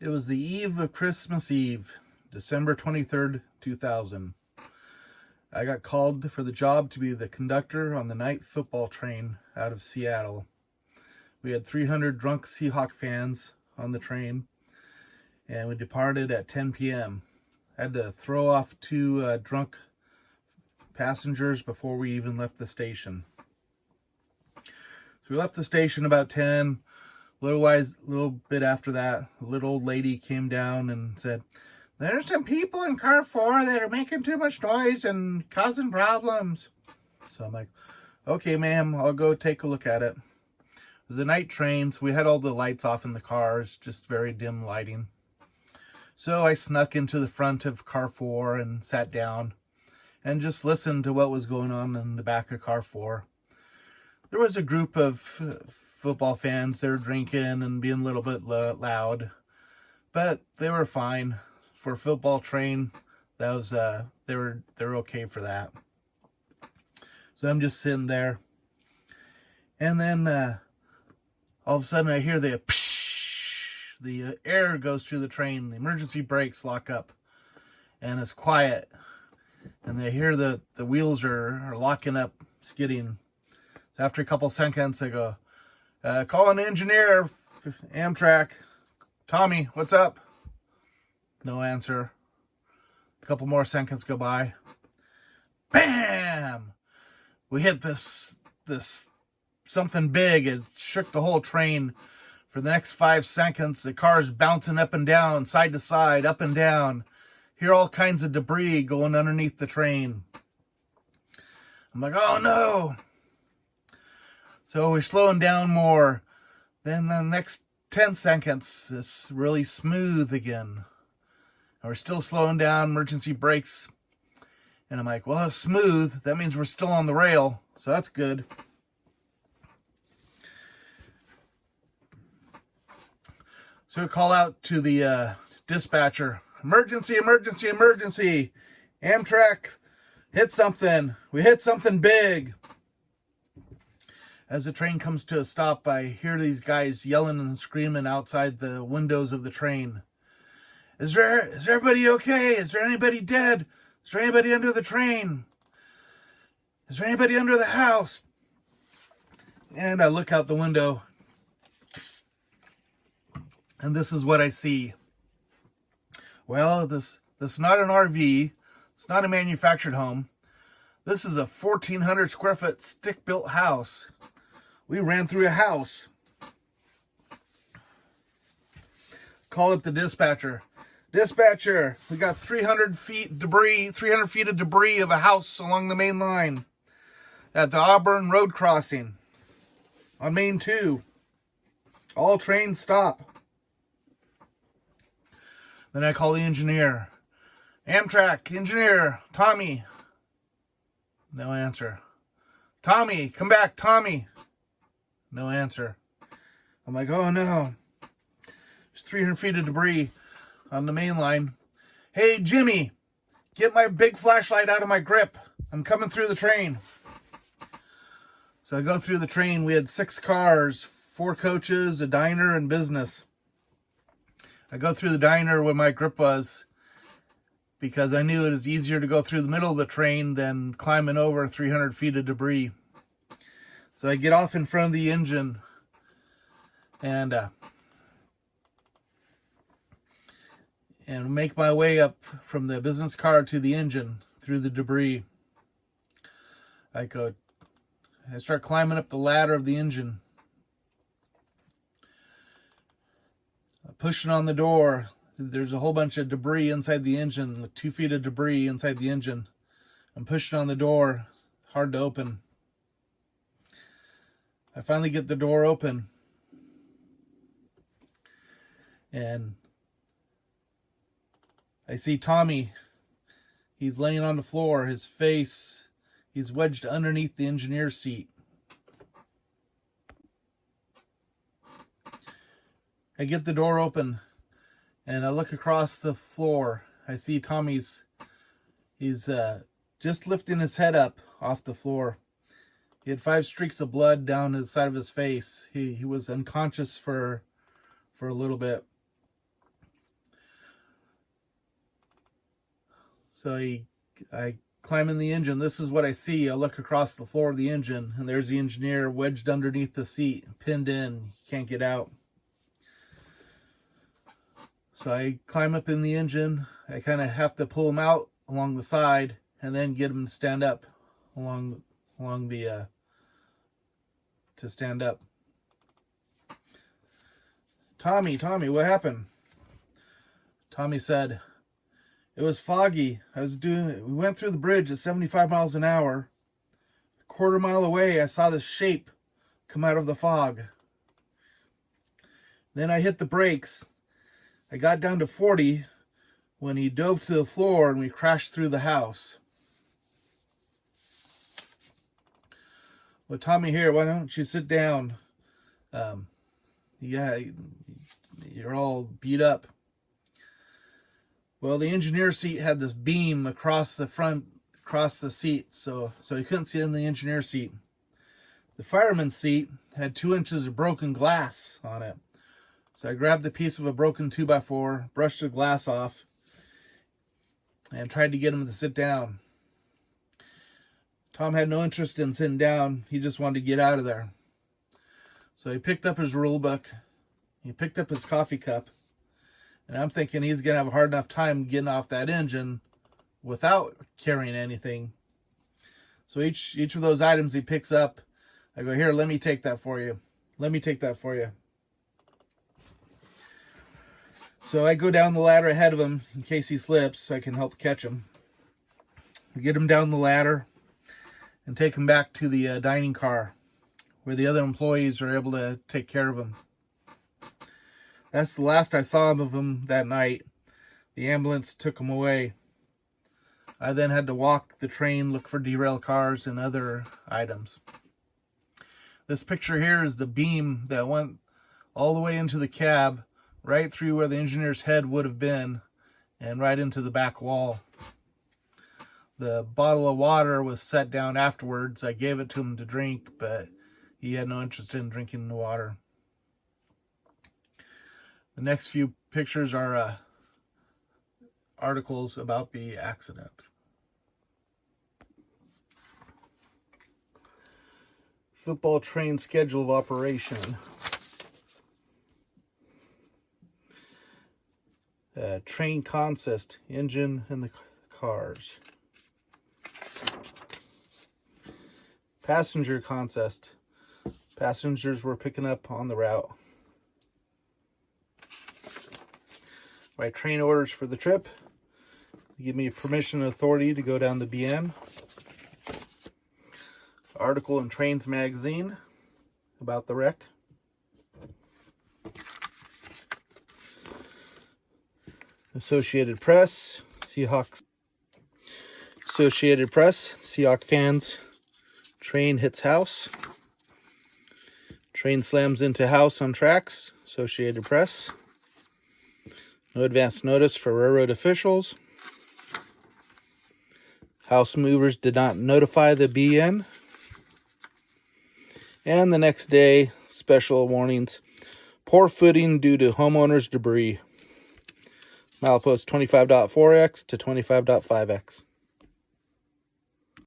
It was the eve of Christmas Eve, December 23rd, 2000. I got called for the job to be the conductor on the night football train out of Seattle. We had 300 drunk Seahawk fans on the train, and we departed at 10 p.m. I had to throw off two drunk passengers before we even left the station. So we left the station about 10. A little bit after that, a little old lady came down and said, "There's some people in car 4 that are making too much noise and causing problems." So I'm like, "Okay, ma'am, I'll go take a look at it." It was a night train, so we had all the lights off in the cars, just very dim lighting. So I snuck into the front of car 4 and sat down and just listened to what was going on in the back of car 4. There was a group of football fans. They were drinking and being a little bit loud, but they were fine for a football train. That was they were okay for that. So I'm just sitting there, and then all of a sudden I hear the psh, the air goes through the train. The emergency brakes lock up, and it's quiet. And they hear the wheels are locking up, skidding. After a couple seconds, I go, "Call an engineer, Amtrak. Tommy, what's up?" No answer. A couple more seconds go by. Bam! We hit this something big. It shook the whole train. For the next 5 seconds, the car's bouncing up and down, side to side, up and down. Hear all kinds of debris going underneath the train. I'm like, "Oh no!" So we're slowing down more. Then the next 10 seconds, it's really smooth again. And we're still slowing down, emergency brakes. And I'm like, "Well, it's smooth. That means we're still on the rail. So that's good." So we call out to the dispatcher. "Emergency, emergency, emergency. Amtrak hit something. We hit something big." As the train comes to a stop, I hear these guys yelling and screaming outside the windows of the train. Is everybody okay? Is there anybody dead? Is there anybody under the train? Is there anybody under the house?" And I look out the window, and this is what I see. Well, this is not an RV. It's not a manufactured home. This is a 1,400 square foot stick-built house. We ran through a house. Call up the dispatcher. "Dispatcher, we got 300 feet of debris of a house along the main line at the Auburn Road crossing on Main 2. All trains stop." Then I call the engineer. "Amtrak, engineer, Tommy." No answer. "Tommy, come back, Tommy." No answer. I'm like, "Oh no. There's 300 feet of debris on the main line. Hey, Jimmy, get my big flashlight out of my grip. I'm coming through the train." So I go through the train. We had 6 cars, 4 coaches, a diner, and business. I go through the diner where my grip was because I knew it was easier to go through the middle of the train than climbing over 300 feet of debris. So I get off in front of the engine and make my way up from the business car to the engine through the debris. I start climbing up the ladder of the engine. Pushing on the door. There's a whole bunch of debris inside the engine, 2 feet of debris inside the engine. I'm pushing on the door, hard to open. I finally get the door open, and I see Tommy. He's laying on the floor, his face, he's wedged underneath the engineer's seat. I get the door open, and I look across the floor. I see Tommy's, he's just lifting his head up off the floor. He had 5 streaks of blood down the side of his face. He was unconscious for a little bit. So I climb in the engine. This is what I see. I look across the floor of the engine, and there's the engineer wedged underneath the seat, pinned in. He can't get out. So I climb up in the engine. I kind of have to pull him out along the side and then get him to stand up along the to stand up. Tommy, what happened? Tommy said, it was foggy. We went through the bridge at 75 miles an hour. A quarter mile away, I saw this shape come out of the fog. Then I hit the brakes. I got down to 40 when he dove to the floor and we crashed through the house. Well, Tommy, here, why don't you sit down? Yeah, you're all beat up. Well, the engineer seat had this beam across the seat, so he couldn't sit in the engineer seat. The fireman's seat had 2 inches of broken glass on it. So I grabbed a piece of a broken 2x4, brushed the glass off, and tried to get him to sit down. Tom had no interest in sitting down. He just wanted to get out of there. So he picked up his rule book. He picked up his coffee cup. And I'm thinking he's going to have a hard enough time getting off that engine without carrying anything. So each of those items he picks up, I go, here, let me take that for you. Let me take that for you. So I go down the ladder ahead of him in case he slips so I can help catch him. I get him down the ladder and take him back to the dining car where the other employees are able to take care of him. That's the last I saw of him that night. The ambulance took him away. I then had to walk the train, look for derailed cars and other items. This picture here is the beam that went all the way into the cab, right through where the engineer's head would have been, and right into the back wall. The bottle of water was set down afterwards. I gave it to him to drink, but he had no interest in drinking the water. The next few pictures are articles about the accident. Football train schedule of operation. Train consist, engine and the cars. Passenger consist. Passengers were picking up on the route. My train orders for the trip. Give me permission and authority to go down to BN. Article in Trains magazine about the wreck. Associated Press, Seahawks. Associated Press, Seahawk fans. Train hits house. Train slams into house on tracks. Associated Press. No advance notice for railroad officials. House movers did not notify the BN. And the next day, special warnings. Poor footing due to homeowners' debris. Milepost 25.4x to 25.5x.